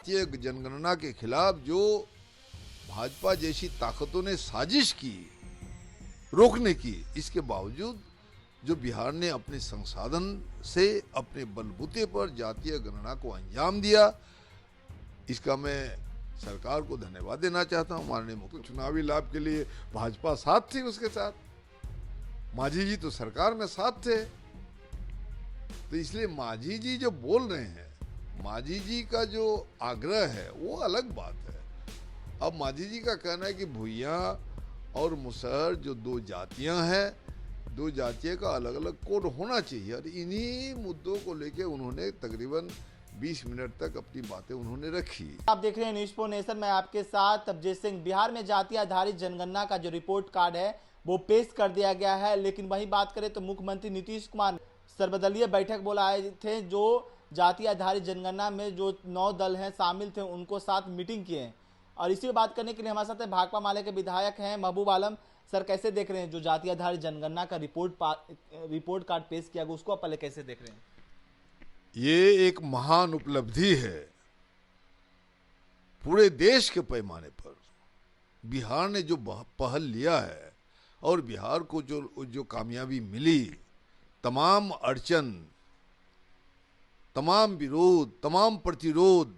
ये जनगणना के खिलाफ जो भाजपा जैसी ताकतों ने साजिश की रोकने की, इसके बावजूद जो बिहार ने अपने संसाधन से अपने बलबूते पर जातीय गणना को अंजाम दिया, इसका मैं सरकार को धन्यवाद देना चाहता हूं। माननीय मुख्य चुनावी लाभ के लिए भाजपा साथ थी, उसके साथ मांझी जी तो सरकार में साथ थे। तो इसलिए मांझी जी जो बोल रहे हैं, मांझी जी का जो आग्रह है वो अलग बात है। अब मांझी जी का कहना है कि भुइयां और मुसहर जो दो जातियां हैं, दो जातियों का अलग अलग कोड होना चाहिए, और इन्हीं मुद्दों को लेके उन्होंने तकरीबन 20 मिनट तक अपनी बातें उन्होंने रखी। आप देख रहे हैं न्यूज फॉर नेशन में आपके साथ अभिजीत सिंह। बिहार में जाति आधारित जनगणना का जो रिपोर्ट कार्ड है वो पेश कर दिया गया है, लेकिन वही बात करें तो मुख्यमंत्री नीतीश कुमार सर्वदलीय बैठक बुलाए थे, जो जाति आधारित जनगणना में जो 9 दल हैं शामिल थे उनको साथ मीटिंग किए हैं। और इसी पर बात करने के लिए हमारे साथ भाकपा माले के विधायक हैं महबूब आलम। सर, कैसे देख रहे हैं जो जाति आधारित जनगणना का रिपोर्ट कार्ड पेश किया गया, उसको आप पहले कैसे देख रहे हैं? ये एक महान उपलब्धि है पूरे देश के पैमाने पर। बिहार ने जो पहल लिया है और बिहार को जो कामयाबी मिली, तमाम अड़चन, तमाम विरोध, तमाम प्रतिरोध,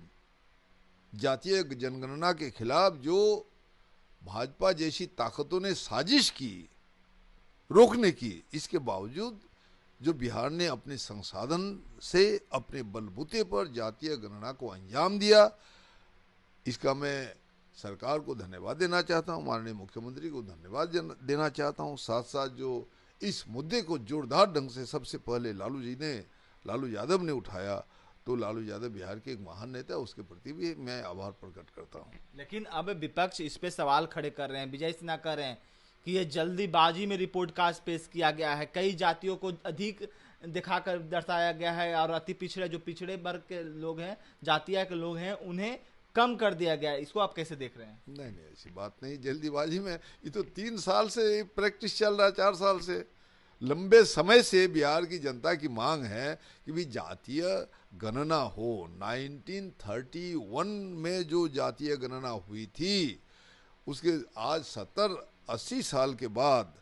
जातीय जनगणना के खिलाफ जो भाजपा जैसी ताकतों ने साजिश की रोकने की, इसके बावजूद जो बिहार ने अपने संसाधन से अपने बलबूते पर जातीय गणना को अंजाम दिया, इसका मैं सरकार को धन्यवाद देना चाहता हूं, माननीय मुख्यमंत्री को धन्यवाद देना चाहता हूं। साथ साथ जो इस मुद्दे को जोरदार ढंग से सबसे पहले लालू यादव ने उठाया, तो लालू यादव बिहार के एक महान नेता, उसके प्रति भी मैं आभार प्रकट करता हूं। लेकिन अब विपक्ष इस पे सवाल खड़े कर रहे हैं, विजय सिन्हा कह रहे हैं कि ये जल्दीबाजी में रिपोर्ट कार्ड पेश किया गया है, कई जातियों को अधिक दिखाकर दर्शाया गया है और अति पिछड़े जो पिछड़े वर्ग के लोग हैं, जातिया के लोग हैं, उन्हें कम कर दिया गया है। इसको आप कैसे देख रहे हैं? नहीं, ऐसी बात नहीं। जल्दीबाजी में, ये तो 3 साल से प्रैक्टिस चल रहा है, 4 साल से, लंबे समय से बिहार की जनता की मांग है कि भी जातीय गणना हो। 1931 में जो जातीय गणना हुई थी, उसके आज 70-80 साल के बाद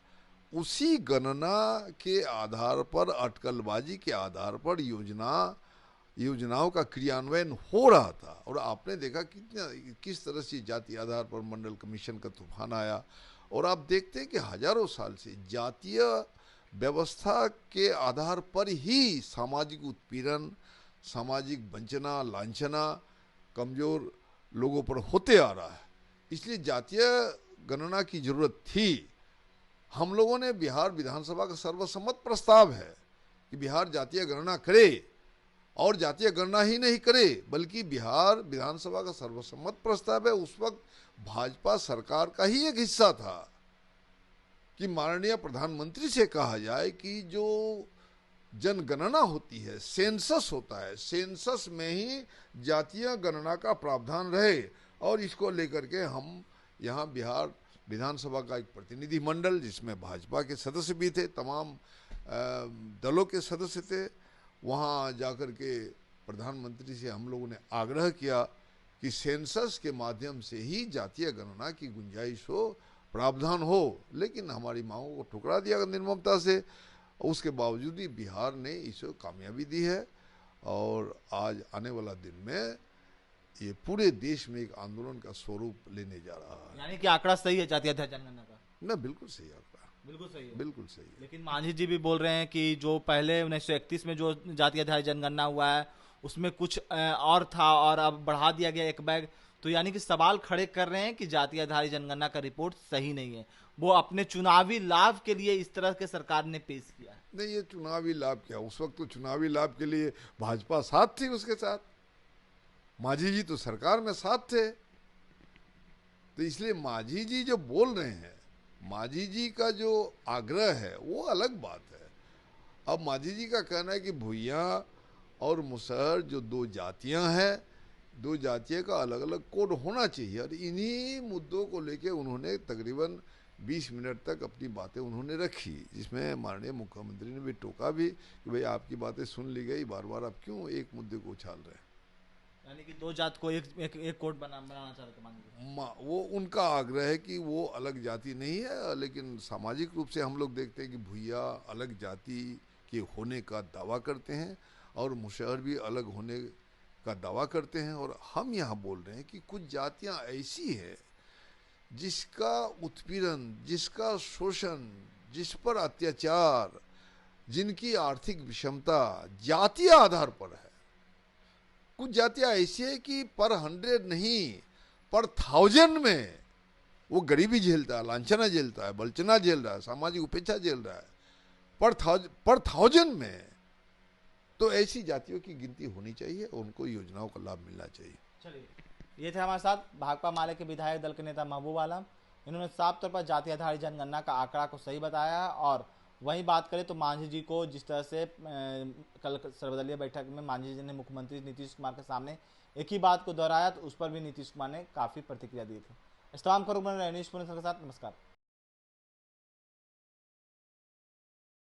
उसी गणना के आधार पर, अटकलबाजी के आधार पर योजनाओं का क्रियान्वयन हो रहा था। और आपने देखा किस तरह से जाति आधार पर मंडल कमीशन का तूफान आया, और आप देखते हैं कि हजारों साल से जातीय व्यवस्था के आधार पर ही सामाजिक उत्पीड़न, सामाजिक वंचना, लांछना कमजोर लोगों पर होते आ रहा है। इसलिए जातीय गणना की जरूरत थी। हम लोगों ने, बिहार विधानसभा का सर्वसम्मत प्रस्ताव है कि बिहार जातीय गणना करे, और जातीय गणना ही नहीं करे बल्कि बिहार विधानसभा का सर्वसम्मत प्रस्ताव है। उस वक्त भाजपा सरकार का ही एक हिस्सा था कि माननीय प्रधानमंत्री से कहा जाए कि जो जनगणना होती है, सेंसस होता है, सेंसस में ही जातीय गणना का प्रावधान रहे। और इसको लेकर के हम यहाँ बिहार विधानसभा का एक प्रतिनिधि मंडल, जिसमें भाजपा के सदस्य भी थे, तमाम दलों के सदस्य थे, वहाँ जाकर के प्रधानमंत्री से हम लोगों ने आग्रह किया कि सेंसस के माध्यम से ही जातीय गणना की गुंजाइश हो, प्रावधान हो। लेकिन हमारी मांगों को ठुकरा दिया निर्ममता से। उसके बावजूद भी बिहार ने इसको कामयाबी दी है, और आज आने वाला दिन में ये पूरे देश में एक आंदोलन का स्वरूप लेने जा रहा है। यानी कि आंकड़ा सही है जाति आधारित जनगणना का? ना, बिल्कुल सही आंकड़ा, बिल्कुल सही है, बिल्कुल सही है। लेकिन मांझी जी भी बोल रहे हैं कि जो पहले 1931 में जो जाति आधारित जनगणना हुआ है उसमें कुछ और था और अब बढ़ा दिया गया एक बैग। तो यानी कि सवाल खड़े कर रहे हैं कि जाति आधारित जनगणना का रिपोर्ट सही नहीं है, वो अपने चुनावी लाभ के लिए इस तरह के सरकार ने पेश किया है। नहीं, ये चुनावी लाभ क्या, उस वक्त तो चुनावी लाभ के लिए भाजपा साथ थी, उसके साथ मांझी जी तो सरकार में साथ थे। तो इसलिए मांझी जी जो बोल रहे हैं, मांझी जी का जो आग्रह है वो अलग बात है। अब मांझी जी का कहना है कि भुइयां और मुसहर जो दो जातियां हैं, दो जातियों का अलग अलग कोड होना चाहिए, और इन्हीं मुद्दों को लेके उन्होंने तकरीबन 20 मिनट तक अपनी बातें उन्होंने रखी, जिसमें माननीय मुख्यमंत्री ने भी टोका भी कि भाई आपकी बातें सुन ली गई, बार बार आप क्यों एक मुद्दे को उछाल रहे हैं। यानी कि दो जात को एक कोड बनाना चाह रहे थे, मान लीजिए। वो उनका आग्रह है कि वो अलग जाति नहीं है, लेकिन सामाजिक रूप से हम लोग देखते हैं कि भूया अलग जाति के होने का दावा करते हैं और मुशहर भी अलग होने का दावा करते हैं। और हम यहाँ बोल रहे हैं कि कुछ जातियाँ ऐसी है जिसका उत्पीड़न, जिसका शोषण, जिस पर अत्याचार, जिनकी आर्थिक विषमता जातीय आधार पर है। कुछ जातियां ऐसी है कि पर 100 नहीं, पर 1000 में वो गरीबी झेलता है, लांछना झेलता है, वंचना झेल रहा है, सामाजिक उपेक्षा झेल रहा है, पर 1000 में। तो ऐसी जातियों की गिनती होनी चाहिए, उनको योजनाओं का लाभ मिलना चाहिए। चलिए, ये थे हमारे साथ भाकपा माले के विधायक दल के नेता महबूब आलम। इन्होंने साफ तौर पर जाति आधारित जनगणना का आंकड़ा को सही बताया। और वहीं बात करें तो मांझी जी को जिस तरह से कल सर्वदलीय बैठक में मांझी जी ने मुख्यमंत्री नीतीश कुमार के सामने एक ही बात को दोहराया, तो उस पर भी नीतीश कुमार ने काफी प्रतिक्रिया दी थी। इस तमाम खबरों में रजनीश पुनिया के साथ, नमस्कार।